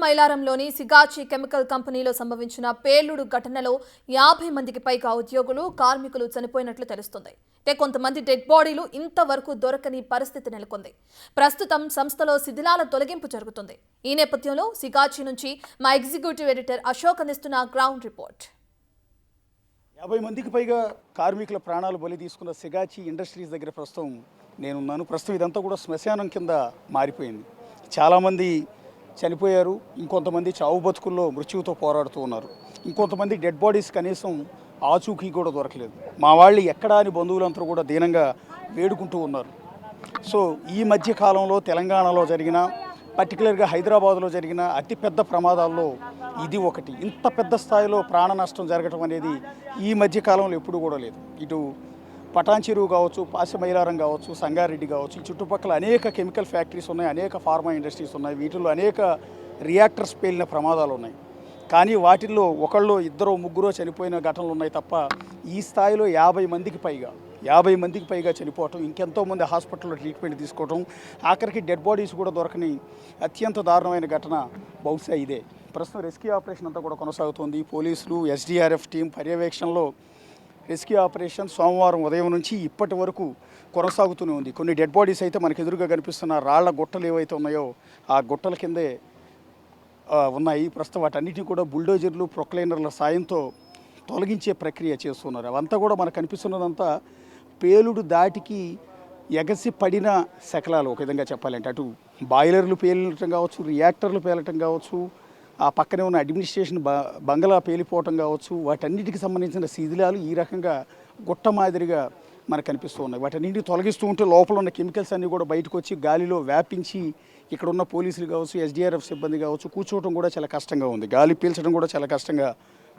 మైలారంలోని Sigachi chemical కంపెనీలో సంభవించిన పేలుడు ఘటనలో 50 మందికి పైగా ఉద్యోగులు కార్మికులు చనిపోయినట్లు తెలుస్తుంది. కొంతమంది డెడ్ బాడీలు ఇంతవరకు దొరకని పరిస్థితి నెలకొంది. ప్రస్తుతం సంస్థలో శిథిలాల తొలగింపు జరుగుతుంది. ఈ నేపథ్యంలో సిగాచి నుంచి మా ఎగ్జిక్యూటివ్ ఎడిటర్ అశోక్ అందిస్తున్న గ్రౌండ్ రిపోర్ట్. 50 మందికి పైగా కార్మికుల ప్రాణాలు బలి తీసుకున్న సిగాచి ఇండస్ట్రీస్ దగ్గర ప్రస్తుతం నేనున్నాను. ప్రస్తుతం ఇదంతా కూడా శ్మశానం కింద మారిపోయింది. చాలామంది చనిపోయారు, ఇంకొంతమంది చావు బతుకుల్లో మృత్యువుతో పోరాడుతూ ఉన్నారు. ఇంకొంతమంది డెడ్ బాడీస్ కనీసం ఆచూకీ కూడా దొరకలేదు. మా వాళ్ళు ఎక్కడా అని బంధువులంతా కూడా దీనంగా వేడుకుంటూ ఉన్నారు. సో ఈ మధ్య కాలంలో తెలంగాణలో జరిగిన, పర్టికులర్గా హైదరాబాద్లో జరిగిన అతిపెద్ద ప్రమాదాల్లో ఇది ఒకటి. ఇంత పెద్ద స్థాయిలో ప్రాణ నష్టం జరగడం అనేది ఈ మధ్య కాలంలో ఎప్పుడు కూడా లేదు. ఇటు పటాన్చెరువు కావచ్చు, పాసిమైలారం కావచ్చు, సంగారెడ్డి కావచ్చు, ఈ చుట్టుపక్కల అనేక కెమికల్ ఫ్యాక్టరీస్ ఉన్నాయి, అనేక ఫార్మా ఇండస్ట్రీస్ ఉన్నాయి. వీటిల్లో అనేక రియాక్టర్స్ పేలిన ప్రమాదాలు ఉన్నాయి. కానీ వాటిల్లో ఒకళ్ళు, ఇద్దరు, ముగ్గురు చనిపోయిన ఘటనలు ఉన్నాయి తప్ప ఈ స్థాయిలో 50 మందికి పైగా చనిపోవటం, ఇంకెంతోమంది హాస్పిటల్లో ట్రీట్మెంట్ తీసుకోవటం, ఆఖరికి డెడ్ బాడీస్ కూడా దొరకని అత్యంత దారుణమైన ఘటన బహుశా ఇదే. ప్రస్తుతం రెస్క్యూ ఆపరేషన్ అంతా కూడా కొనసాగుతోంది. పోలీసులు, ఎస్డీఆర్ఎఫ్ టీం పర్యవేక్షణలో రెస్క్యూ ఆపరేషన్ సోమవారం ఉదయం నుంచి ఇప్పటి వరకు కొనసాగుతూనే ఉంది. కొన్ని డెడ్ బాడీస్ అయితే మనకు ఎదురుగా కనిపిస్తున్న రాళ్ల గుట్టలు ఏవైతే ఉన్నాయో ఆ గుట్టల కిందే ఉన్నాయి. ప్రస్తుతం వాటన్నిటిని కూడా బుల్డోజర్లు, ప్రొక్లైనర్ల సాయంతో తొలగించే ప్రక్రియ చేస్తున్నారు. అవంతా కూడా మనకు కనిపిస్తున్నదంతా పేలుడు దాటికి ఎగసి పడిన శకలాలు. ఒక విధంగా చెప్పాలంటే అటు బాయిలర్లు పేలటం కావచ్చు, రియాక్టర్లు పేలటం కావచ్చు, ఆ పక్కనే ఉన్న అడ్మినిస్ట్రేషన్ బంగళా పేలిపోవటం కావచ్చు, వాటన్నిటికి సంబంధించిన శిథిలాలు ఈ రకంగా గుట్ట మాదిరిగా మనకు కనిపిస్తూ ఉన్నాయి. వాటన్నింటిని తొలగిస్తూ ఉంటే లోపల ఉన్న కెమికల్స్ అన్నీ కూడా బయటకు వచ్చి గాలిలో వ్యాపించి ఇక్కడ ఉన్న పోలీసులు కావచ్చు, ఎస్డీఆర్ఎఫ్ సిబ్బంది కావచ్చు, కూర్చోవడం కూడా చాలా కష్టంగా ఉంది. గాలి పీల్చడం కూడా చాలా కష్టంగా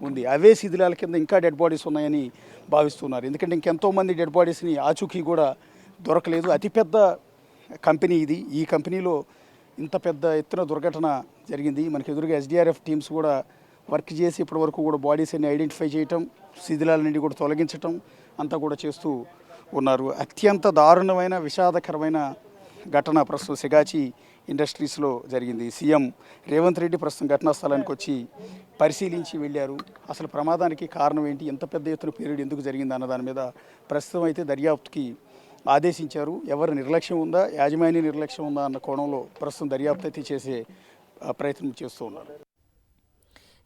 ఉంది. అవే శిథిలాల కింద ఇంకా డెడ్ బాడీస్ ఉన్నాయని భావిస్తున్నారు. ఎందుకంటే ఇంకెంతోమంది డెడ్ బాడీస్ని ఆచూకీ కూడా దొరకలేదు. అతిపెద్ద కంపెనీ ఇది. ఈ కంపెనీలో ఇంత పెద్ద ఎత్తున దుర్ఘటన జరిగింది. మనకి ఎదురుగా ఎస్డీఆర్ఎఫ్ టీమ్స్ కూడా వర్క్ చేసి ఇప్పటి వరకు కూడా బాడీస్ అన్ని ఐడెంటిఫై చేయటం, శిథిలాల నుండి కూడా తొలగించటం అంతా కూడా చేస్తూ ఉన్నారు. అత్యంత దారుణమైన, విషాదకరమైన ఘటన ప్రస్తుతం సిగాచి ఇండస్ట్రీస్లో జరిగింది. సీఎం రేవంత్ రెడ్డి ప్రస్తుతం ఘటనా స్థలానికి వచ్చి పరిశీలించి వెళ్ళారు. అసలు ప్రమాదానికి కారణం ఏంటి, ఎంత పెద్ద ఎత్తున పీరియడ్ ఎందుకు జరిగింది అన్న దాని మీద ప్రస్తుతం అయితే దర్యాప్తుకి ఆదేశించారు. ఎవరి నిర్లక్ష్యం ఉందా, యాజమాన్య నిర్లక్ష్యం ఉందా అన్న కోణంలో ప్రస్తుతం దర్యాప్తు అయితే చేసే ప్రయత్నం చేస్తూ ఉన్నారు.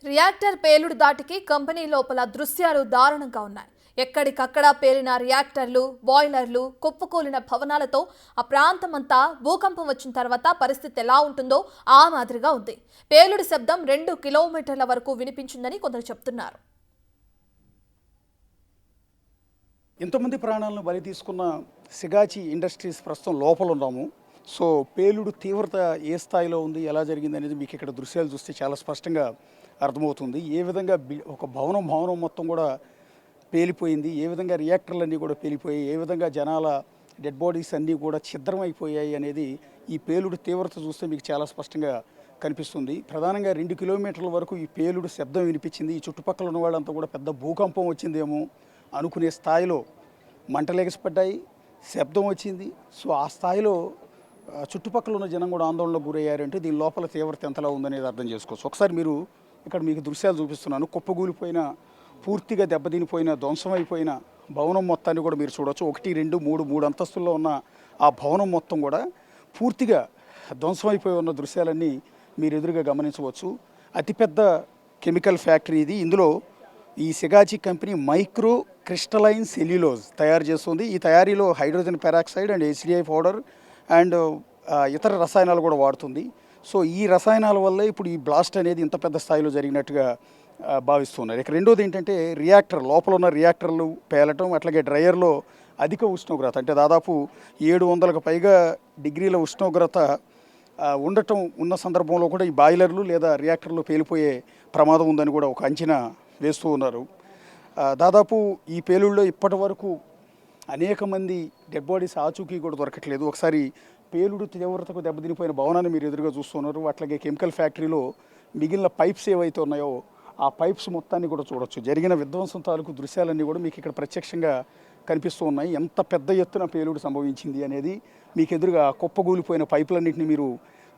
రియాక్టర్ పేలుడు దాటికి కంపెనీ లోపల దృశ్యాలు దారుణంగా ఉన్నాయి. ఎక్కడికక్కడ పేలిన రియాక్టర్లు, బాయిలర్లు, కుప్పకూలిన భవనాలతో ఆ ప్రాంతమంతా భూకంపం వచ్చిన తర్వాత పరిస్థితి ఎలా ఉంటుందో ఆ మాదిరిగా ఉంది. పేలుడు శబ్దం 2 కిలోమీటర్ల వరకు వినిపించిందని కొందరు చెప్తున్నారు. ఎంతోమంది ప్రాణాలను బలి తీసుకున్న సిగాచి ఇండస్ట్రీస్ ప్రస్తుతం లోపల ఉన్నాము. సో పేలుడు తీవ్రత ఏ స్థాయిలో ఉంది, ఎలా జరిగింది అనేది మీకు ఇక్కడ దృశ్యాలు చూస్తే చాలా స్పష్టంగా అర్థమవుతుంది. ఏ విధంగా ఒక భవనం మొత్తం కూడా పేలిపోయింది, ఏ విధంగా రియాక్టర్లన్నీ కూడా పేలిపోయాయి, ఏ విధంగా జనాల డెడ్ బాడీస్ అన్నీ కూడా ఛిద్రమైపోయాయి అనేది ఈ పేలుడు తీవ్రత చూస్తే మీకు చాలా స్పష్టంగా కనిపిస్తుంది. ప్రధానంగా 2 కిలోమీటర్ల వరకు ఈ పేలుడు శబ్దం వినిపించింది. ఈ చుట్టుపక్కల ఉన్న వాళ్ళంతా కూడా పెద్ద భూకంపం వచ్చిందేమో అనుకునే స్థాయిలో మంటలు ఎగసిపడ్డాయి, శబ్దం వచ్చింది. సో ఆ స్థాయిలో చుట్టుపక్కల ఉన్న జనం కూడా ఆందోళనకు గురయ్యారంటే దీని లోపల తీవ్రత ఎంతలా ఉందనేది అర్థం చేసుకోవచ్చు. ఒకసారి మీరు ఇక్కడ మీకు దృశ్యాలు చూపిస్తున్నాను. కుప్పగూలిపోయిన, పూర్తిగా దెబ్బతినిపోయిన, ధ్వంసమైపోయిన భవనం మొత్తాన్ని కూడా మీరు చూడవచ్చు. 1, 2, 3 అంతస్తుల్లో ఉన్న ఆ భవనం మొత్తం కూడా పూర్తిగా ధ్వంసమైపోయి ఉన్న దృశ్యాలన్నీ మీరు ఎదురుగా గమనించవచ్చు. అతిపెద్ద కెమికల్ ఫ్యాక్టరీ ఇది. ఇందులో ఈ Sigachi company micro crystalline cellulose తయారు చేస్తుంది. ఈ తయారీలో hydrogen peroxide and HDI powder and ఇతర రసాయనాలు కూడా వాడుతుంది. సో ఈ రసాయనాల వల్ల ఇప్పుడు ఈ బ్లాస్ట్ అనేది ఇంత పెద్ద స్థాయిలో జరిగినట్టుగా భావిస్తున్నారు. ఇక రెండోది ఏంటంటే రియాక్టర్, లోపల ఉన్న రియాక్టర్లు పేలటం, అట్లాగే డ్రయర్లో అధిక ఉష్ణోగ్రత, అంటే దాదాపు 700కు పైగా డిగ్రీల ఉష్ణోగ్రత ఉండటం ఉన్న సందర్భంలో కూడా ఈ బాయిలర్లు లేదా రియాక్టర్లు పేలిపోయే ప్రమాదం ఉందని కూడా ఒక అంచనా వేస్తూ ఉన్నారు. దాదాపు ఈ పేలుళ్ళలో ఇప్పటి వరకు అనేక మంది డెడ్ బాడీస్ ఆచూకీ కూడా దొరకట్లేదు. ఒకసారి పేలుడు తీవ్రతకు దెబ్బతినిపోయిన భవనాన్ని మీరు ఎదురుగా చూస్తున్నారు. అట్లాగే కెమికల్ ఫ్యాక్టరీలో మిగిలిన పైప్స్ ఏవైతే ఉన్నాయో ఆ పైప్స్ మొత్తాన్ని కూడా చూడొచ్చు. జరిగిన విధ్వంసం తాలూకు దృశ్యాలన్నీ కూడా మీకు ఇక్కడ ప్రత్యక్షంగా కనిపిస్తూ ఉన్నాయి. ఎంత పెద్ద ఎత్తున పేలుడు సంభవించింది అనేది మీకు ఎదురుగా కుప్పగూలిపోయిన పైపులన్నింటినీ మీరు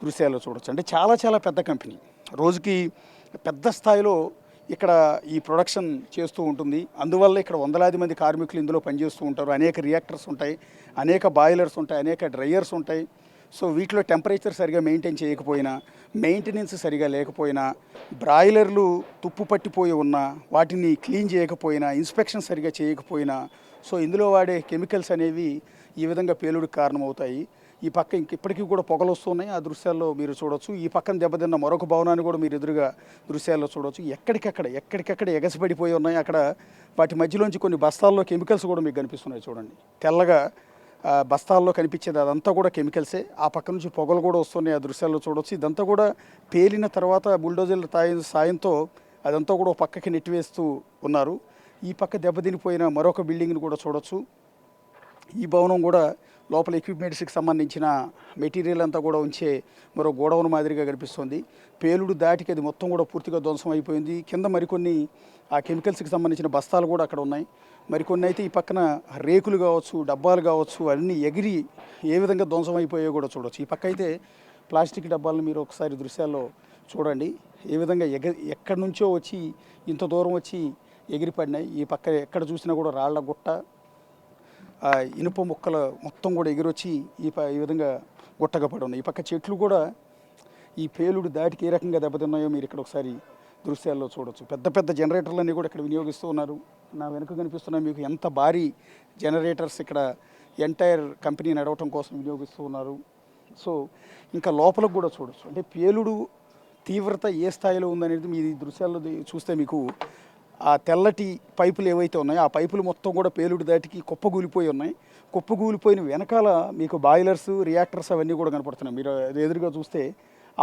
దృశ్యాల్లో చూడొచ్చు. అంటే చాలా చాలా పెద్ద కంపెనీ. రోజుకి పెద్ద స్థాయిలో ఇక్కడ ఈ ప్రొడక్షన్ చేస్తూ ఉంటుంది. అందువల్ల ఇక్కడ వందలాది మంది కార్మికులు ఇందులో పనిచేస్తూ ఉంటారు. అనేక రియాక్టర్స్ ఉంటాయి, అనేక బాయిలర్స్ ఉంటాయి, అనేక డ్రైయర్స్ ఉంటాయి. సో వీటిలో టెంపరేచర్ సరిగా మెయింటైన్ చేయకపోయినా, మెయింటెనెన్స్ సరిగా లేకపోయినా, బ్రాయిలర్లు తుప్పు పట్టిపోయి ఉన్నా, వాటిని క్లీన్ చేయకపోయినా, ఇన్స్పెక్షన్ సరిగా చేయకపోయినా, సో ఇందులో వాడే కెమికల్స్ అనేవి ఈ విధంగా పేలుడికి కారణమవుతాయి. ఈ పక్క ఇప్పటికీ కూడా పొగలు వస్తున్నాయి, ఆ దృశ్యాల్లో మీరు చూడొచ్చు. ఈ పక్కన దెబ్బతిన్న మరొక భవనాన్ని కూడా మీరు ఎదురుగా దృశ్యాల్లో చూడొచ్చు. ఎక్కడికక్కడ ఎగసిపడిపోయి ఉన్నాయి. అక్కడ వాటి మధ్యలోంచి కొన్ని బస్తాల్లో కెమికల్స్ కూడా మీకు కనిపిస్తున్నాయి చూడండి. తెల్లగా బస్తాల్లో కనిపించేది అదంతా కూడా కెమికల్సే. ఆ పక్క నుంచి పొగలు కూడా వస్తున్నాయి, ఆ దృశ్యాల్లో చూడొచ్చు. ఇదంతా కూడా పేలిన తర్వాత బుల్డోజర్ల సాయంతో అదంతా కూడా పక్కకి నెట్టివేస్తూ ఉన్నారు. ఈ పక్క దెబ్బతినిపోయిన మరొక బిల్డింగ్ని కూడా చూడొచ్చు. ఈ భవనం కూడా లోపల ఎక్విప్మెంట్స్కి సంబంధించిన మెటీరియల్ అంతా కూడా ఉంచే మరో గోడౌన్ మాదిరిగా కనిపిస్తుంది. పేలుడు దాటికి అది మొత్తం కూడా పూర్తిగా ధ్వంసం అయిపోయింది. కింద మరికొన్ని ఆ కెమికల్స్కి సంబంధించిన బస్తాలు కూడా అక్కడ ఉన్నాయి. మరికొన్ని అయితే ఈ పక్కన రేకులు కావచ్చు, డబ్బాలు కావచ్చు, అన్నీ ఎగిరి ఏ విధంగా ధ్వంసం అయిపోయాయో కూడా చూడవచ్చు. ఈ పక్క అయితే ప్లాస్టిక్ డబ్బాలను మీరు ఒకసారి దృశ్యాల్లో చూడండి, ఏ విధంగా ఎక్కడి నుంచో వచ్చి ఇంత దూరం వచ్చి ఎగిరిపడినాయి. ఈ పక్క ఎక్కడ చూసినా కూడా రాళ్ల గుట్ట, ఇనుప ముక్కలు మొత్తం కూడా ఎగిరొచ్చి ఈ విధంగా గుట్టగా పడి ఉన్నాయి. ఈ పక్క చెట్లు కూడా ఈ పేలుడు దాటికి ఏ రకంగా దెబ్బతిన్నాయో మీరు ఇక్కడ ఒకసారి దృశ్యాల్లో చూడొచ్చు. పెద్ద పెద్ద జనరేటర్లన్నీ కూడా ఇక్కడ వినియోగిస్తూ ఉన్నారు. నా వెనుక కనిపిస్తున్న మీకు ఎంత భారీ జనరేటర్స్ ఇక్కడ ఎంటైర్ కంపెనీ నడవటం కోసం వినియోగిస్తూ ఉన్నారు. సో ఇంకా లోపలకు కూడా చూడొచ్చు. అంటే పేలుడు తీవ్రత ఏ స్థాయిలో ఉందనేది మీ దృశ్యాల్లో చూస్తే మీకు ఆ తెల్లటి పైపులు ఏవైతే ఉన్నాయో ఆ పైపులు మొత్తం కూడా పేలుడు దాటికి కుప్పగూలిపోయి ఉన్నాయి. కుప్పగూలిపోయిన వెనకాల మీకు బాయిలర్స్, రియాక్టర్స్ అవన్నీ కూడా కనపడుతున్నాయి. మీరు ఎదురుగా చూస్తే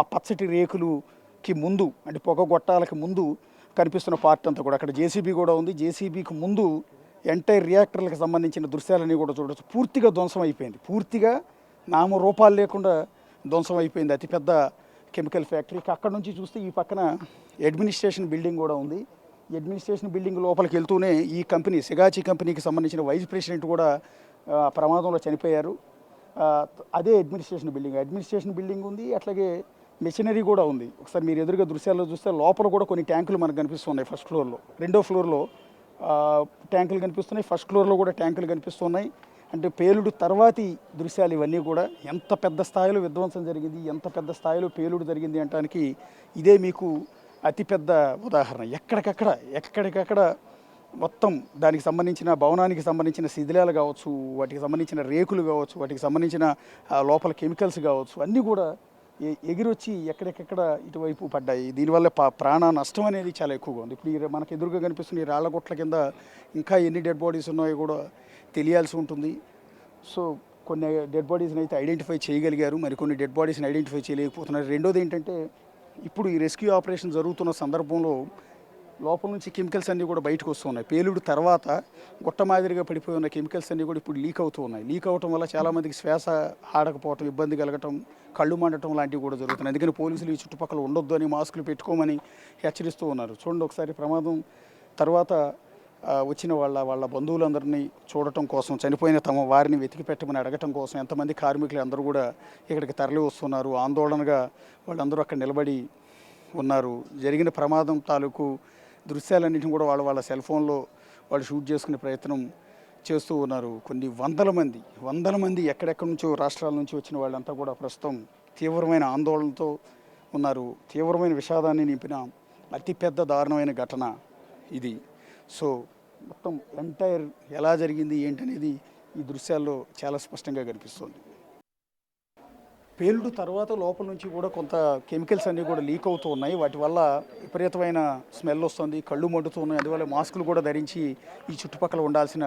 ఆ పచ్చటి రేకులుకి ముందు, అంటే పొగ గొట్టాలకి ముందు కనిపిస్తున్న పార్ట్ అంతా కూడా అక్కడ జేసీబీ కూడా ఉంది. జేసీబీకి ముందు ఎంటైర్ రియాక్టర్లకు సంబంధించిన దృశ్యాలన్నీ కూడా చూడవచ్చు. పూర్తిగా ధ్వంసం అయిపోయింది, పూర్తిగా నామరూపాలు లేకుండా ధ్వంసం అయిపోయింది అతిపెద్ద కెమికల్ ఫ్యాక్టరీకి. అక్కడ నుంచి చూస్తే ఈ పక్కన అడ్మినిస్ట్రేషన్ బిల్డింగ్ కూడా ఉంది. అడ్మినిస్ట్రేషన్ బిల్డింగ్ లోపలికి వెళ్తూనే ఈ కంపెనీ సిగాచి కంపెనీకి సంబంధించిన వైస్ ప్రెసిడెంట్ కూడా ప్రమాదంలో చనిపోయారు. అదే అడ్మినిస్ట్రేషన్ బిల్డింగ్ ఉంది. అట్లాగే మెషినరీ కూడా ఉంది. ఒకసారి మీరు ఎదురుగా దృశ్యాల్లో చూస్తే లోపల కూడా కొన్ని ట్యాంకులు మనకు కనిపిస్తున్నాయి. ఫస్ట్ ఫ్లోర్లో, రెండో ఫ్లోర్లో ట్యాంకులు కనిపిస్తున్నాయి, ఫస్ట్ ఫ్లోర్లో కూడా ట్యాంకులు కనిపిస్తున్నాయి. అంటే పేలుడు తర్వాతి దృశ్యాలు ఇవన్నీ కూడా. ఎంత పెద్ద స్థాయిలో విధ్వంసం జరిగింది, ఎంత పెద్ద స్థాయిలో పేలుడు జరిగింది అనడానికి ఇదే మీకు అతిపెద్ద ఉదాహరణ. ఎక్కడికక్కడ మొత్తం దానికి సంబంధించిన భవనానికి సంబంధించిన శిథిలాలు కావచ్చు, వాటికి సంబంధించిన రేకులు కావచ్చు, వాటికి సంబంధించిన లోపల కెమికల్స్ కావచ్చు, అన్నీ కూడా ఎగిరొచ్చి ఎక్కడికెక్కడ ఇటువైపు పడ్డాయి. దీనివల్ల ప్రాణ నష్టం అనేది చాలా ఎక్కువగా ఉంది. ఇప్పుడు మనకు ఎదురుగా కనిపిస్తున్న ఈ రాళ్లగొట్ల కింద ఇంకా ఎన్ని డెడ్ బాడీస్ ఉన్నాయో కూడా తెలియాల్సి ఉంటుంది. సో కొన్ని డెడ్ బాడీస్ని అయితే ఐడెంటిఫై చేయగలిగారు, మరికొన్ని డెడ్ బాడీస్ని ఐడెంటిఫై చేయలేకపోతున్నారు. రెండోది ఏంటంటే, ఇప్పుడు ఈ రెస్క్యూ ఆపరేషన్ జరుగుతున్న సందర్భంలో లోపల నుంచి కెమికల్స్ అన్నీ కూడా బయటకు వస్తున్నాయి. పేలుడు తర్వాత గుట్ట మాదిరిగా పడిపోయి ఉన్న కెమికల్స్ అన్నీ కూడా ఇప్పుడు లీక్ అవుతూ ఉన్నాయి. లీక్ అవటం వల్ల చాలామందికి శ్వాస ఆడకపోవటం, ఇబ్బంది కలగటం, కళ్ళు మండటం లాంటివి కూడా జరుగుతున్నాయి. అందుకని పోలీసులు ఈ చుట్టుపక్కల ఉండొద్దు అని మాస్కులు పెట్టుకోమని హెచ్చరిస్తూ ఉన్నారు. చూడండి ఒకసారి ప్రమాదం తర్వాత వచ్చిన వాళ్ళ బంధువులందరినీ చూడటం కోసం, చనిపోయిన తమ వారిని వెతికి పెట్టమని అడగటం కోసం ఎంతమంది కార్మికులు అందరూ కూడా ఇక్కడికి తరలి వస్తున్నారు. ఆందోళనగా వాళ్ళందరూ అక్కడ నిలబడి ఉన్నారు. జరిగిన ప్రమాదం తాలూకు దృశ్యాలన్నింటినీ కూడా వాళ్ళ సెల్ ఫోన్లో వాళ్ళు షూట్ చేసుకునే ప్రయత్నం చేస్తూ ఉన్నారు. కొన్ని వందల మంది ఎక్కడెక్కడి నుంచో రాష్ట్రాల నుంచి వచ్చిన వాళ్ళంతా కూడా ప్రస్తుతం తీవ్రమైన ఆందోళనతో ఉన్నారు. తీవ్రమైన విషాదాన్ని నింపిన అతిపెద్ద దారుణమైన ఘటన ఇది. సో మొత్తం ఎంటైర్ ఎలా జరిగింది ఏంటనేది ఈ దృశ్యాల్లో చాలా స్పష్టంగా కనిపిస్తుంది. పేలుడు తర్వాత లోపల నుంచి కూడా కొంత కెమికల్స్ అన్నీ కూడా లీక్ అవుతూ ఉన్నాయి. వాటి వల్ల విపరీతమైన స్మెల్ వస్తుంది, కళ్ళు మండుతూ ఉన్నాయి. అందువల్ల మాస్కులు కూడా ధరించి ఈ చుట్టుపక్కల ఉండాల్సిన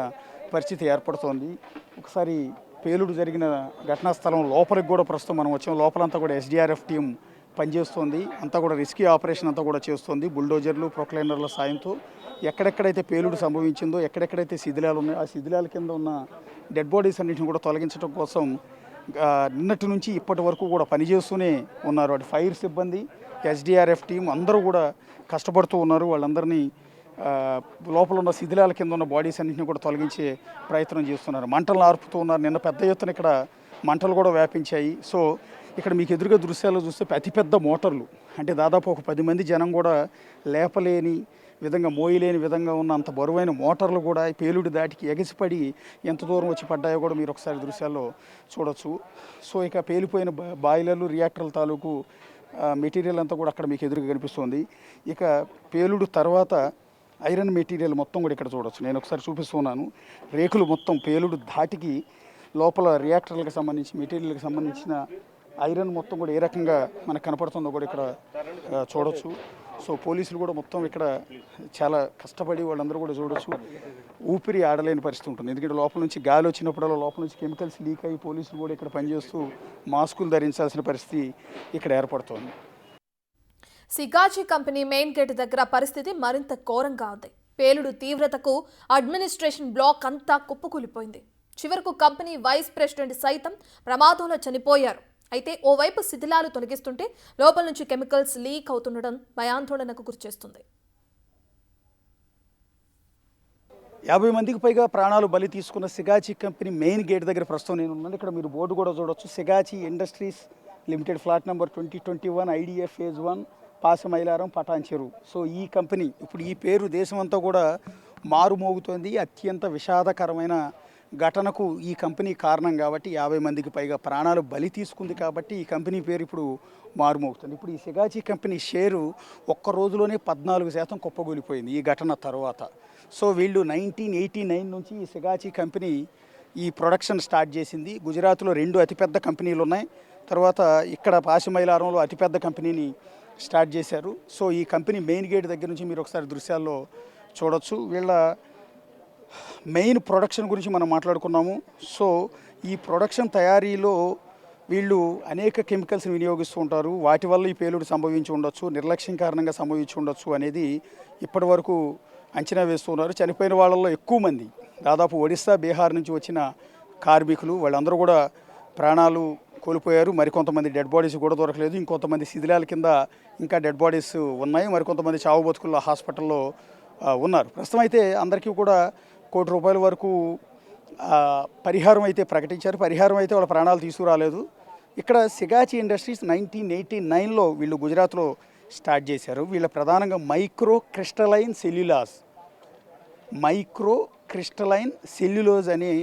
పరిస్థితి ఏర్పడుతోంది. ఒకసారి పేలుడు జరిగిన ఘటనా స్థలం లోపలికి కూడా ప్రస్తుతం మనం వచ్చాం. లోపలంతా కూడా ఎస్డిఆర్ఎఫ్ టీం పనిచేస్తుంది. అంతా కూడా రెస్క్యూ ఆపరేషన్ అంతా కూడా చేస్తుంది బుల్డోజర్లు, ప్రొక్లైనర్ల సాయంతో. ఎక్కడెక్కడైతే పేలుడు సంభవించిందో, ఎక్కడెక్కడైతే శిథిలాలు ఉన్నాయో ఆ శిథిలాల కింద ఉన్న డెడ్ బాడీస్ అన్నింటిని కూడా తొలగించడం కోసం నిన్నటి నుంచి ఇప్పటి వరకు కూడా పనిచేస్తూనే ఉన్నారు. అటు ఫైర్ సిబ్బంది, ఎస్డిఆర్ఎఫ్ టీం అందరూ కూడా కష్టపడుతూ ఉన్నారు. వాళ్ళందరినీ లోపల ఉన్న శిథిలాల కింద ఉన్న బాడీస్ అన్నింటినీ కూడా తొలగించే ప్రయత్నం చేస్తున్నారు. మంటలు ఆర్పుతూ ఉన్నారు. నిన్న పెద్ద ఎత్తున ఇక్కడ మంటలు కూడా వ్యాపించాయి. సో ఇక్కడ మీకు ఎదురుగా దృశ్యాలు చూస్తే అతిపెద్ద మోటార్లు, అంటే దాదాపు ఒక 10 మంది జనం కూడా లేపలేని విధంగా, మోయలేని విధంగా ఉన్న అంత బరువైన మోటార్లు కూడా ఈ పేలుడు దాటికి ఎగసిపడి ఎంత దూరం వచ్చి పడ్డాయో కూడా మీరు ఒకసారి దృశ్యాల్లో చూడొచ్చు. సో ఇక పేలిపోయిన బాయిలర్లు, రియాక్టర్ల తాలూకు మెటీరియల్ అంతా కూడా అక్కడ మీకు ఎదురుగా కనిపిస్తుంది. ఇక పేలుడు తర్వాత ఐరన్ మెటీరియల్ మొత్తం కూడా ఇక్కడ చూడొచ్చు. నేను ఒకసారి చూపిస్తున్నాను. రేకులు మొత్తం పేలుడు ధాటికి లోపల రియాక్టర్లకు సంబంధించి, మెటీరియల్కి సంబంధించిన ఐరన్ మొత్తం కూడా ఏ రకంగా మనకు కనపడుతుందో కూడా ఇక్కడ చూడొచ్చు. సో పోలీసులు కూడా మొత్తం ఇక్కడ చాలా కష్టపడి వాళ్ళందరూ కూడా చూడొచ్చు. ఊపిరి ఆడలేని పరిస్థితి ఉంటుంది, ఎందుకంటే లోపల నుంచి గాలి వచ్చినప్పుడల్లా లోపల నుంచి కెమికల్స్ లీక్ అయ్యి పోలీసులు కూడా ఇక్కడ పనిచేస్తూ మాస్కులు ధరించాల్సిన పరిస్థితి ఇక్కడ ఏర్పడుతోంది. సిగాచి కంపెనీ మెయిన్ గేట్ దగ్గర పరిస్థితి మరింత ఘోరంగా ఉంది. పేలుడు తీవ్రతకు అడ్మినిస్ట్రేషన్ బ్లాక్ అంతా కుప్పకూలిపోయింది. చివరకు కంపెనీ వైస్ ప్రెసిడెంట్ సైతం ప్రమాదంలో చనిపోయారు. అయితే ఓవైపు శిథిలాలు తొలగిస్తుంటే లోపల నుంచి కెమికల్స్ లీక్ అవుతుండడం భయాందోళనకు గురిచేస్తుంది. 50 మందికి పైగా ప్రాణాలు బలి తీసుకున్న సిగాచి కంపెనీ మెయిన్ గేట్ దగ్గర ప్రస్తుతం నేను ఉన్నాను. ఇక్కడ మీరు బోర్డు కూడా చూడొచ్చు. Sigachi industries limited, flat number 2021, IDF phase 1, Pashamylaram, Patancheru. So ఈ కంపెనీ ఇప్పుడు ఈ పేరు దేశమంతా కూడా మారుమోగుతోంది. అత్యంత విషాదకరమైన ఘటనకు ఈ కంపెనీ కారణం కాబట్టి 50 మందికి పైగా ప్రాణాలు బలి తీసుకుంది కాబట్టి ఈ కంపెనీ పేరు ఇప్పుడు మారుమోగుతుంది. ఇప్పుడు ఈ సిగాచి కంపెనీ షేరు ఒక్క రోజులోనే 14% కుప్పగూలిపోయింది ఈ ఘటన తర్వాత. సో వీళ్ళు 1989 నుంచి ఈ సిగాచి కంపెనీ ఈ ప్రొడక్షన్ స్టార్ట్ చేసింది. గుజరాత్లో 2 అతిపెద్ద కంపెనీలు ఉన్నాయి. తర్వాత ఇక్కడ పాసిమైలారంలో అతిపెద్ద కంపెనీని స్టార్ట్ చేశారు. సో ఈ కంపెనీ మెయిన్ గేట్ దగ్గర నుంచి మీరు ఒకసారి దృశ్యాల్లో చూడొచ్చు. వీళ్ళ మెయిన్ ప్రొడక్షన్ గురించి మనం మాట్లాడుకున్నాము. సో ఈ ప్రొడక్షన్ తయారీలో వీళ్ళు అనేక కెమికల్స్ని వినియోగిస్తూ ఉంటారు. వాటి వల్ల ఈ పేలుడు సంభవించి ఉండొచ్చు, నిర్లక్ష్యం కారణంగా సంభవించి ఉండొచ్చు అనేది ఇప్పటి వరకు అంచనా వేస్తున్నారు. చనిపోయిన వాళ్ళల్లో ఎక్కువ మంది దాదాపు ఒడిస్సా, బీహార్ నుంచి వచ్చిన కార్మికులు. వాళ్ళందరూ కూడా ప్రాణాలు కోల్పోయారు. మరికొంతమంది డెడ్ బాడీస్ కూడా దొరకలేదు. ఇంకొంతమంది శిథిలాల కింద ఇంకా డెడ్ బాడీస్ ఉన్నాయి. మరికొంతమంది చావు బతుకుల్లో హాస్పిటల్లో ఉన్నారు. ప్రస్తుతం అయితే అందరికీ కూడా ₹1 కోటి వరకు పరిహారం అయితే ప్రకటించారు. పరిహారం అయితే వాళ్ళ ప్రాణాలు తీసుకురాలేదు. ఇక్కడ సిగాచి ఇండస్ట్రీస్ 1989లో వీళ్ళు గుజరాత్లో స్టార్ట్ చేశారు. వీళ్ళ ప్రధానంగా మైక్రో క్రిస్టలైన్ సెల్యులోజ్ అనే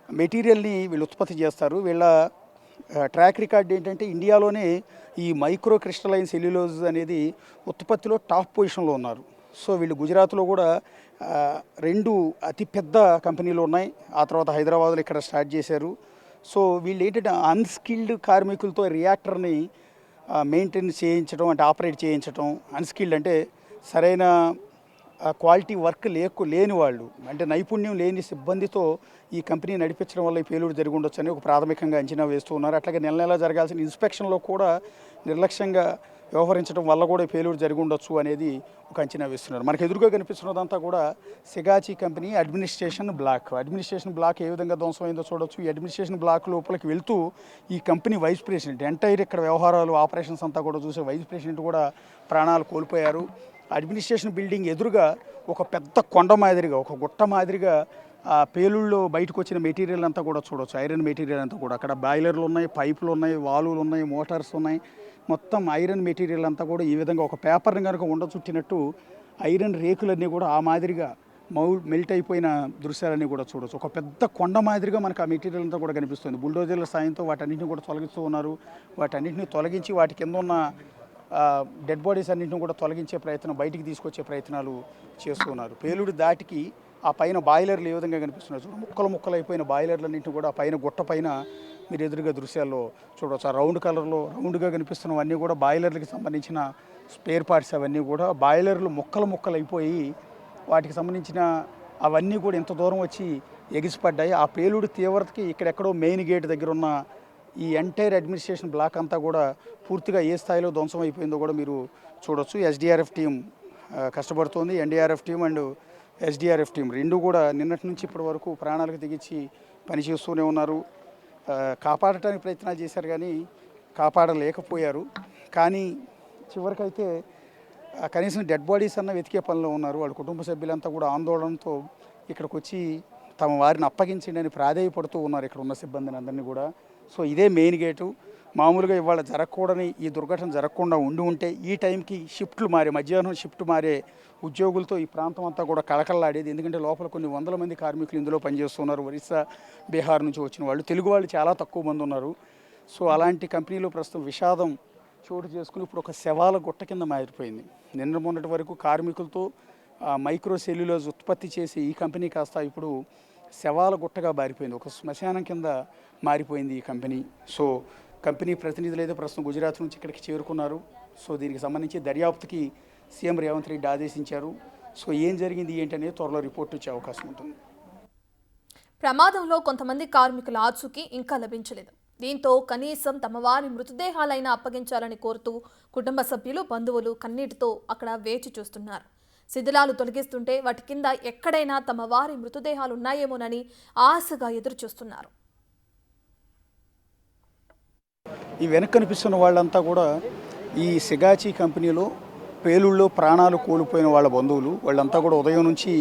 మెటీరియల్ని వీళ్ళు ఉత్పత్తి చేస్తారు. వీళ్ళ ట్రాక్ రికార్డ్ ఏంటంటే ఇండియాలోనే ఈ మైక్రో క్రిస్టలైన్ సెల్యులోజ్ అనేది ఉత్పత్తిలో టాప్ పొజిషన్లో ఉన్నారు. సో వీళ్ళు గుజరాత్లో కూడా 2 అతిపెద్ద కంపెనీలు ఉన్నాయి. ఆ తర్వాత హైదరాబాద్లో ఇక్కడ స్టార్ట్ చేశారు. సో వీళ్ళు ఏంటంటే అన్స్కిల్డ్ కార్మికులతో రియాక్టర్ని మెయింటైన్ చేయించడం, అంటే ఆపరేట్ చేయించడం. అన్స్కిల్డ్ అంటే సరైన క్వాలిటీ వర్క్ లేని వాళ్ళు, అంటే నైపుణ్యం లేని సిబ్బందితో ఈ కంపెనీ నడిపించడం వల్ల ఈ పేలుడు జరిగి ఉండొచ్చు అని ఒక ప్రాథమికంగా అంచనా వేస్తూ ఉన్నారు. అట్లాగే నెల జరగాల్సిన ఇన్స్పెక్షన్లో కూడా నిర్లక్ష్యంగా వ్యవహరించడం వల్ల కూడా పేలుడు జరిగి ఉండొచ్చు అనేది ఒక అంచనా వేస్తున్నారు. మనకు ఎదురుగా కనిపిస్తున్నదంతా కూడా సిగాచి కంపెనీ అడ్మినిస్ట్రేషన్ బ్లాక్ ఏ విధంగా ధ్వంసమైందో చూడొచ్చు. ఈ అడ్మినిస్ట్రేషన్ బ్లాక్ లోపలికి వెళ్తూ ఈ కంపెనీ వైస్ ప్రెసిడెంట్, ఎంటైర్ ఇక్కడ వ్యవహారాలు, ఆపరేషన్స్ అంతా కూడా చూసే వైస్ ప్రెసిడెంట్ కూడా ప్రాణాలు కోల్పోయారు. అడ్మినిస్ట్రేషన్ బిల్డింగ్ ఎదురుగా ఒక పెద్ద కొండ మాదిరిగా, ఒక గుట్ట మాదిరిగా పేలుళ్ళలో బయటకు వచ్చిన మెటీరియల్ అంతా కూడా చూడవచ్చు. ఐరన్ మెటీరియల్ అంతా కూడా అక్కడ బాయిలర్లు ఉన్నాయి, పైపులు ఉన్నాయి, వాల్వులు ఉన్నాయి, మోటార్స్ ఉన్నాయి. మొత్తం ఐరన్ మెటీరియల్ అంతా కూడా ఈ విధంగా ఒక పేపర్ని కనుక చుట్టినట్టు ఐరన్ రేకులన్నీ కూడా ఆ మాదిరిగా మెల్ట్ అయిపోయిన దృశ్యాలన్నీ కూడా చూడవచ్చు. ఒక పెద్ద కొండ మాదిరిగా మనకు ఆ మెటీరియల్ అంతా కూడా కనిపిస్తుంది. బుల్డోజర్ల సాయంతో వాటన్నింటినీ కూడా తొలగిస్తూ ఉన్నారు. వాటన్నింటినీ తొలగించి వాటి కింద ఉన్న డెడ్ బాడీస్ అన్నింటిని కూడా తొలగించే ప్రయత్నం, బయటికి తీసుకొచ్చే ప్రయత్నాలు చేస్తున్నారు. పేలుడు దాటికి ఆ పైన బాయిలర్లు ఏ విధంగా కనిపిస్తున్నాయి చూడండి. ముక్కలు అయిపోయిన బాయిలర్లన్నింటినీ కూడా ఆ పైన గుట్ట పైన మీరు ఎదురుగా దృశ్యాల్లో చూడవచ్చు. ఆ రౌండ్గా కనిపిస్తున్నవన్నీ కూడా బాయిలర్లకి సంబంధించిన స్పేర్ పార్ట్స్. అవన్నీ కూడా బాయిలర్లు ముక్కలు అయిపోయి వాటికి సంబంధించిన అవన్నీ కూడా ఇంత దూరం వచ్చి ఎగిసిపడ్డాయి. ఆ పేలుడు తీవ్రతకి ఇక్కడెక్కడో మెయిన్ గేట్ దగ్గర ఉన్న ఈ ఎంటైర్ అడ్మినిస్ట్రేషన్ బ్లాక్ అంతా కూడా పూర్తిగా ఏ స్థాయిలో ధ్వంసం అయిపోయిందో కూడా మీరు చూడొచ్చు. ఎస్డిఆర్ఎఫ్ టీం కష్టపడుతోంది. NDRF team and SDRF team 2 కూడా నిన్నటి నుంచి ఇప్పటి వరకు ప్రాణాలకు తెగించి పనిచేస్తూనే ఉన్నారు. కాపాడటానికి ప్రయత్నాలు చేశారు కానీ కాపాడలేకపోయారు. కానీ చివరికైతే కనీసం డెడ్ బాడీస్ అన్న వెతికే పనిలో ఉన్నారు. వాళ్ళ కుటుంబ సభ్యులంతా కూడా ఆందోళనతో ఇక్కడికి వచ్చి తమ వారిని అప్పగించండి అని ప్రాధేయపడుతూ ఉన్నారు ఇక్కడ ఉన్న సిబ్బందిని అందరినీ కూడా. సో ఇదే మెయిన్ గేటు. మామూలుగా ఇవాళ జరగకూడని ఈ దుర్ఘటన జరగకుండా ఉంటే ఈ టైంకి షిఫ్ట్లు మారే మధ్యాహ్నం షిఫ్ట్ మారే ఉద్యోగులతో ఈ ప్రాంతం అంతా కూడా కళకళలాడేది. ఎందుకంటే లోపల కొన్ని వందల మంది కార్మికులు ఇందులో పనిచేస్తున్నారు. ఒరిస్సా, బీహార్ నుంచి వచ్చిన వాళ్ళు, తెలుగు వాళ్ళు చాలా తక్కువ మంది ఉన్నారు. సో అలాంటి కంపెనీలో ప్రస్తుతం విషాదం చోటు చేసుకుని ఇప్పుడు ఒక శవాల గుట్ట కింద మారిపోయింది. నిన్న మొన్నటి వరకు కార్మికులతో మైక్రో సెల్యులోజ్ ఉత్పత్తి చేసే ఈ కంపెనీ కాస్త ఇప్పుడు శవాల గుట్టగా మారిపోయింది. ఒక శ్మశానం కింద మారిపోయింది ఈ కంపెనీ. సో కంపెనీ ప్రతినిధులు అయితే ప్రస్తుతం గుజరాత్ నుంచి ఇక్కడికి చేరుకున్నారు. సో దీనికి సంబంధించి దర్యాప్తుకి సీఎం రేవంత్ రెడ్డి ఆదేశించారు. సో ఏం జరిగింది ఏంటనేది త్వరలో రిపోర్ట్ వచ్చే అవకాశం ఉంటుంది. ప్రమాదంలో కొంతమంది కార్మికుల ఆచూకీ ఇంకా లభించలేదు. దీంతో కనీసం తమ వారి మృతదేహాలైనా అప్పగించాలని కోరుతూ కుటుంబ సభ్యులు, బంధువులు కన్నీటితో అక్కడ వేచి చూస్తున్నారు. శిథిలాలు తొలగిస్తుంటే వాటి కింద ఎక్కడైనా తమ వారి మృతదేహాలు ఉన్నాయేమోనని ఆశగా ఎదురు చూస్తున్నారు. ఈ వెనక కనిపిస్తున్న వాళ్ళంతా కూడా ఈ సిగాచి కంపెనీలో పేలుళ్ళలో ప్రాణాలు కోల్పోయిన వాళ్ళ బంధువులు. వాళ్ళంతా కూడా ఉదయం నుంచి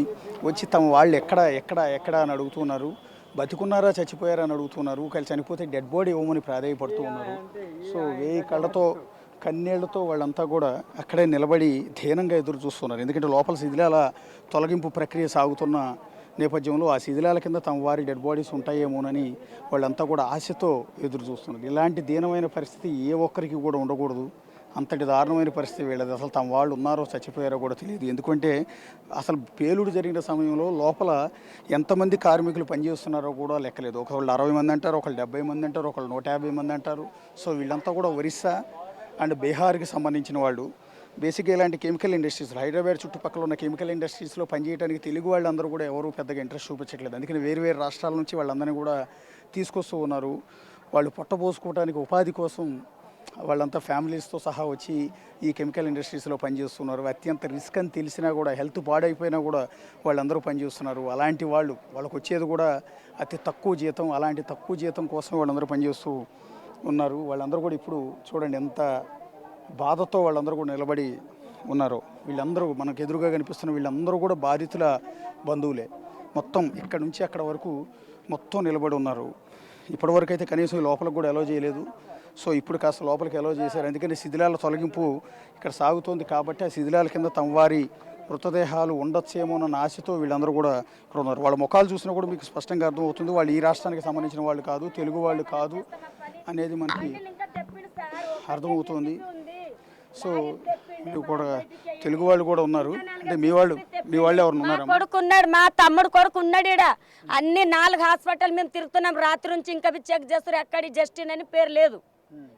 వచ్చి తమ వాళ్ళు ఎక్కడ అని అడుగుతున్నారు. బతికున్నారా చచ్చిపోయారా అని అడుగుతున్నారు. ఒకవేళ చనిపోతే డెడ్ బాడీ ఇవ్వమని ప్రాధాయపడుతూ ఉన్నారు. సో వేయి కళ్ళతో కన్నీళ్లతో వాళ్ళంతా కూడా అక్కడే నిలబడి ధీనంగా ఎదురు చూస్తున్నారు. ఎందుకంటే లోపల శిథిలాల తొలగింపు ప్రక్రియ సాగుతున్న నేపథ్యంలో ఆ శిథిలాల కింద తమ వారి డెడ్ బాడీస్ ఉంటాయేమోనని వాళ్ళంతా కూడా ఆశతో ఎదురు చూస్తున్నారు. ఇలాంటి దీనమైన పరిస్థితి ఏ ఒక్కరికి కూడా ఉండకూడదు. అంతటి దారుణమైన పరిస్థితి వీళ్ళది. అసలు తమ వాళ్ళు ఉన్నారో చచ్చిపోయారో కూడా తెలియదు. ఎందుకంటే అసలు పేలుడు జరిగిన సమయంలో లోపల ఎంతమంది కార్మికులు పనిచేస్తున్నారో కూడా లెక్కలేదు. ఒకళ్ళు 60 మంది అంటారు, ఒకళ్ళు 70 మంది అంటారు, ఒకళ్ళు 150 మంది అంటారు. సో వీళ్ళంతా కూడా ఒరిస్సా అండ్ బీహార్కి సంబంధించిన వాళ్ళు. బేసిక్గా ఇలాంటి కెమికల్ ఇండస్ట్రీస్లో, హైదరాబాద్ చుట్టుపక్కల ఉన్న కెమికల్ ఇండస్ట్రీస్లో పనిచేయడానికి తెలుగు వాళ్ళందరూ కూడా ఎవరు పెద్దగా ఇంట్రెస్ట్ చూపించట్లేదు. అందుకని వేరు రాష్ట్రాల నుంచి వాళ్ళందరినీ కూడా తీసుకొస్తూ ఉన్నారు. వాళ్ళు పొట్టపోసుకోవడానికి ఉపాధి కోసం వాళ్ళంతా ఫ్యామిలీస్తో సహా వచ్చి ఈ కెమికల్ ఇండస్ట్రీస్లో పనిచేస్తున్నారు. అత్యంత రిస్క్ అని తెలిసినా కూడా, హెల్త్ పాడైపోయినా కూడా వాళ్ళందరూ పనిచేస్తున్నారు. అలాంటి వాళ్ళకు వచ్చేది కూడా అతి తక్కువ జీతం. అలాంటి తక్కువ జీతం కోసం వాళ్ళందరూ పనిచేస్తూ ఉన్నారు. వాళ్ళందరూ కూడా ఇప్పుడు చూడండి ఎంత బాధతో వాళ్ళందరూ కూడా నిలబడి ఉన్నారు. వీళ్ళందరూ మనకు ఎదురుగా కనిపిస్తున్న వీళ్ళందరూ కూడా బాధితుల బంధువులే. మొత్తం ఇక్కడ నుంచి అక్కడ వరకు మొత్తం నిలబడి ఉన్నారు. ఇప్పటివరకు అయితే కనీసం లోపలికి కూడా అలౌ చేయలేదు. సో ఇప్పుడు కాస్త లోపలికి అలౌ చేశారు. ఎందుకంటే శిథిలాల తొలగింపు ఇక్కడ సాగుతోంది కాబట్టి ఆ శిథిలాల కింద తమ వారి మృతదేహాలు ఉండొచ్చేమోనన్న ఆశతో వీళ్ళందరూ కూడా ఇక్కడ ఉన్నారు. వాళ్ళ ముఖాలు చూసినా కూడా మీకు స్పష్టంగా అర్థమవుతుంది వాళ్ళు ఈ రాష్ట్రానికి సంబంధించిన వాళ్ళు కాదు, తెలుగు వాళ్ళు కాదు అనేది మనకి అర్థమవుతుంది. సో కూడా తెలుగు వాళ్ళు కూడా ఉన్నారు. అంటే మీ వాళ్ళు ఎవరు ఉన్నారు? కొడుకున్నాడు, మా తమ్ముడు కొడుకు ఉన్నాడు. ఇక్కడ అన్ని 4 హాస్పిటల్ మేము తిరుగుతున్నాం. రాత్రి నుంచి ఇంకా చెక్ చేస్తారు. ఎక్కడి జస్టిన్ అని పేరు లేదు.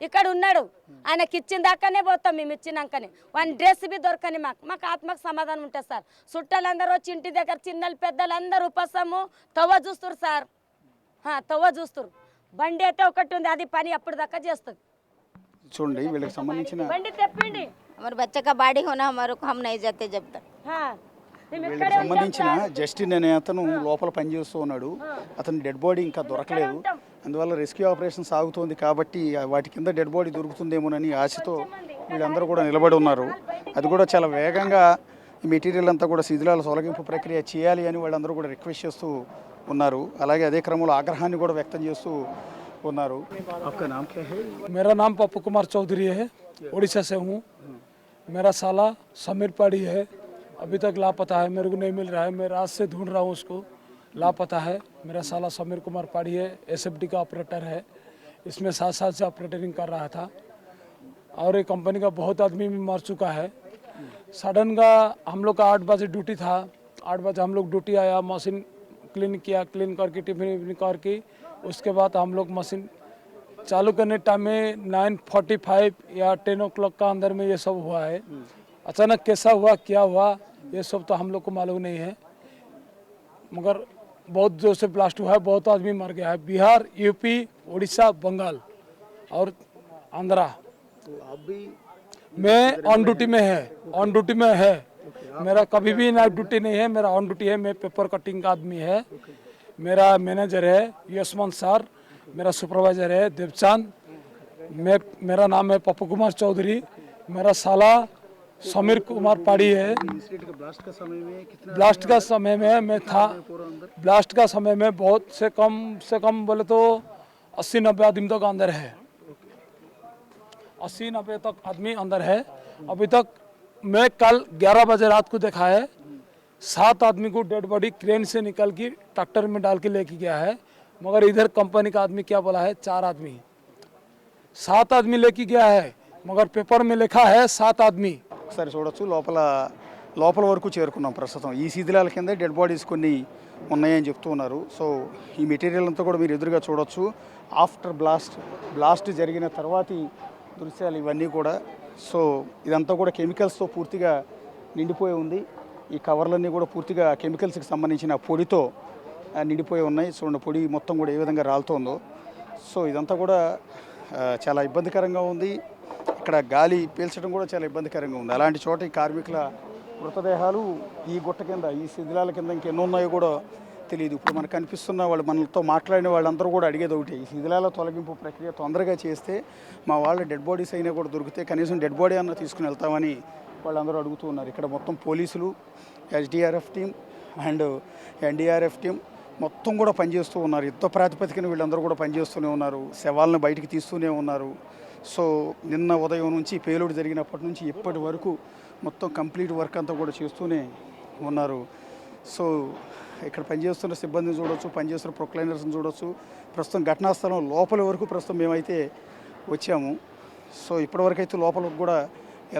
ఇక్కడ ఉన్నాడు. ఆయనకి ఇచ్చిన దాకానే పోతాం మేము. ఇచ్చినాకనే వన్ డ్రెస్ బి దొరకని మాకు ఆత్మకు సమాధానం ఉంటుంది సార్. చుట్టాలందరూ వచ్చి ఇంటి దగ్గర చిన్నలు పెద్దలు అందరూ ఉపసము తవ్వ చూస్తారు సార్. తవ్వ చూస్తారు. బండి అయితే ఒకటి ఉంది, అది పని అప్పుడు దాకా చేస్తుంది. చూడండి వీళ్ళకి సంబంధించిన బండి తెప్పండి. हमारे बच्चे का बॉडी होना हमारे को हम नहीं जाते जब तक. వీళ్ళకి సంబంధించిన జస్టిన్ అనే అతను లోపల పనిచేస్తూ ఉన్నాడు. అతని డెడ్ బాడీ ఇంకా దొరకలేదు. అందువల్ల రెస్క్యూ ఆపరేషన్ సాగుతోంది కాబట్టి వాటి కింద డెడ్ బాడీ దొరుకుతుందేమోనని ఆశతో వీళ్ళందరూ కూడా నిలబడి ఉన్నారు. అది కూడా చాలా వేగంగా ఈ మెటీరియల్ అంతా కూడా శిథిలాల తొలగింపు ప్రక్రియ చేయాలి అని వాళ్ళందరూ కూడా రిక్వెస్ట్ చేస్తూ ఉన్నారు. అలాగే అదే క్రమంలో ఆగ్రహాన్ని కూడా వ్యక్తం చేస్తూ ఉన్నారు. आपका नाम क्या है? मेरा नाम पप्पू कुमार चौधरी है, उड़ीसा से हूँ. मेरा साला समीर पाड़ी है, अभी तक लापता है. मेरे को नहीं मिल रहा है. मैं रात से ढूंढ रहा हूँ उसको. लापता है. मेरा साला समीर कुमार पाड़ी है, एसएफडी का ऑपरेटर है. इसमें 7 साल से ऑपरेटरिंग कर रहा था और ये कंपनी का बहुत आदमी भी मर चुका है. सडन का हम लोग का 8 बजे ड्यूटी था. 8 बजे हम लोग ड्यूटी आया, मशीन क्लीन किया, क्लीन करके टिफिन करके उसके बाद हम लोग मशीन चालू करने टाइम में 9:45 या 10 o'clock का अंदर में ये सब हुआ है. अचानक कैसा हुआ क्या हुआ ये सब तो हम लोग को मालूम नहीं है, मगर बहुत जोर से ब्लास्ट हुआ है. बहुत आदमी मर गया है. बिहार, यूपी, उड़ीसा, बंगाल और आंध्रा. मैं ऑन ड्यूटी में है. मेरा कभी भी नाइट ड्यूटी नहीं है. मेरा ऑन ड्यूटी है. मैं पेपर कटिंग का आदमी है. मेरा मैनेजर है यशवंत सर. मेरा सुपरवाइजर है देवचांद. मेरा नाम है पप्पू कुमार चौधरी. मेरा साला समीर कुमार पाड़ी है. ब्लास्ट का समय में मैं था. ब्लास्ट का समय में बहुत से कम बोले तो 80-90 आदमी तक अंदर है. 80-90 तक आदमी अंदर है। अभी तक मैं कल 11 बजे रात को देखा है, 7 आदमी को डेड बॉडी क्रेन से निकल के ट्रैक्टर में डाल के लेके गया है। मगर इधर कंपनी का आदमी क्या बोला है, 4 आदमी, 7 आदमी लेके गया है, मगर पेपर में लिखा है 7 आदमी। ఒకసారి చూడొచ్చు లోపల వరకు చేరుకున్నాం ప్రస్తుతం ఈ శిథిలాల కింద డెడ్ బాడీస్ కొన్ని ఉన్నాయని చెప్తూ ఉన్నారు. సో ఈ మెటీరియల్ అంతా కూడా మీరు ఎదురుగా చూడొచ్చు. ఆఫ్టర్ బ్లాస్ట్ జరిగిన తర్వాతి దృశ్యాలు ఇవన్నీ కూడా. సో ఇదంతా కూడా కెమికల్స్తో పూర్తిగా నిండిపోయి ఉంది. ఈ కవర్లన్నీ కూడా పూర్తిగా కెమికల్స్కి సంబంధించిన పొడితో నిండిపోయి ఉన్నాయి. చూడండి పొడి మొత్తం కూడా ఏ విధంగా రాలుతోందో. సో ఇదంతా కూడా చాలా ఇబ్బందికరంగా ఉంది. ఇక్కడ గాలి పీల్చడం కూడా చాలా ఇబ్బందికరంగా ఉంది. అలాంటి చోట ఈ కార్మికుల మృతదేహాలు ఈ గుట్ట కింద, ఈ శిథిలాల కింద ఇంకెన్నో ఉన్నాయో కూడా తెలియదు. ఇప్పుడు మనకు కనిపిస్తున్న వాళ్ళు, మనతో మాట్లాడిన వాళ్ళందరూ కూడా అడిగేది ఒకటి, ఈ శిథిలాల తొలగింపు ప్రక్రియ తొందరగా చేస్తే మా వాళ్ళ డెడ్ బాడీస్ అయినా కూడా దొరికితే కనీసం డెడ్ బాడీ అన్న తీసుకుని వెళ్తామని వాళ్ళందరూ అడుగుతూ ఉన్నారు. ఇక్కడ మొత్తం పోలీసులు, SDRF team and NDRF team మొత్తం కూడా పనిచేస్తూ ఉన్నారు. యుద్ధ ప్రాతిపదికన వీళ్ళందరూ కూడా పనిచేస్తూనే ఉన్నారు. శవాలను బయటికి తీస్తూనే ఉన్నారు. సో నిన్న ఉదయం నుంచి పేలుడు జరిగినప్పటి నుంచి ఇప్పటి వరకు మొత్తం కంప్లీట్ వర్క్ అంతా కూడా చేస్తూనే ఉన్నారు. సో ఇక్కడ పనిచేస్తున్న సిబ్బందిని చూడొచ్చు, పనిచేస్తున్న ప్రొక్లైనర్స్ని చూడొచ్చు. ప్రస్తుతం ఘటనా స్థలం లోపల వరకు ప్రస్తుతం మేమైతే వచ్చాము. సో ఇప్పటివరకు అయితే లోపలికి కూడా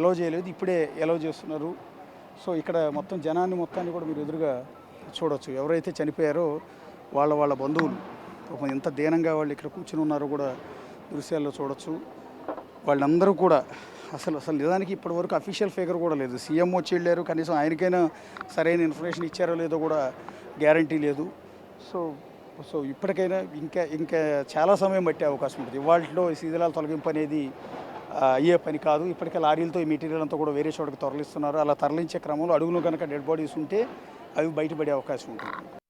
ఎలౌ చేయలేదు, ఇప్పుడే ఎలౌ చేస్తున్నారు. సో ఇక్కడ మొత్తం జనాన్ని మొత్తాన్ని కూడా మీరు ఎదురుగా చూడొచ్చు. ఎవరైతే చనిపోయారో వాళ్ళ బంధువులు ఎంత దీనంగా వాళ్ళు ఇక్కడ కూర్చుని ఉన్నారో కూడా దృశ్యాల్లో చూడొచ్చు. వాళ్ళందరూ కూడా అసలు నిజానికి ఇప్పటివరకు అఫీషియల్ ఫిగర్ కూడా లేదు. సీఎం వచ్చి వెళ్ళారు, కనీసం ఆయనకైనా సరైన ఇన్ఫర్మేషన్ ఇచ్చారో లేదో కూడా గ్యారంటీ లేదు. సో ఇప్పటికైనా ఇంకా చాలా సమయం పట్టే అవకాశం ఉంటుంది. ఇవాళలో ఈ శిథిలాల తొలగింపు అనేది అయ్యే పని కాదు. ఇప్పటికే లారీలతో ఈ మెటీరియల్ అంతా కూడా వేరే చోటకి తరలిస్తున్నారు. అలా తరలించే క్రమంలో అడుగులో కనుక డెడ్ బాడీస్ ఉంటే అవి బయటపడే అవకాశం ఉంటుంది.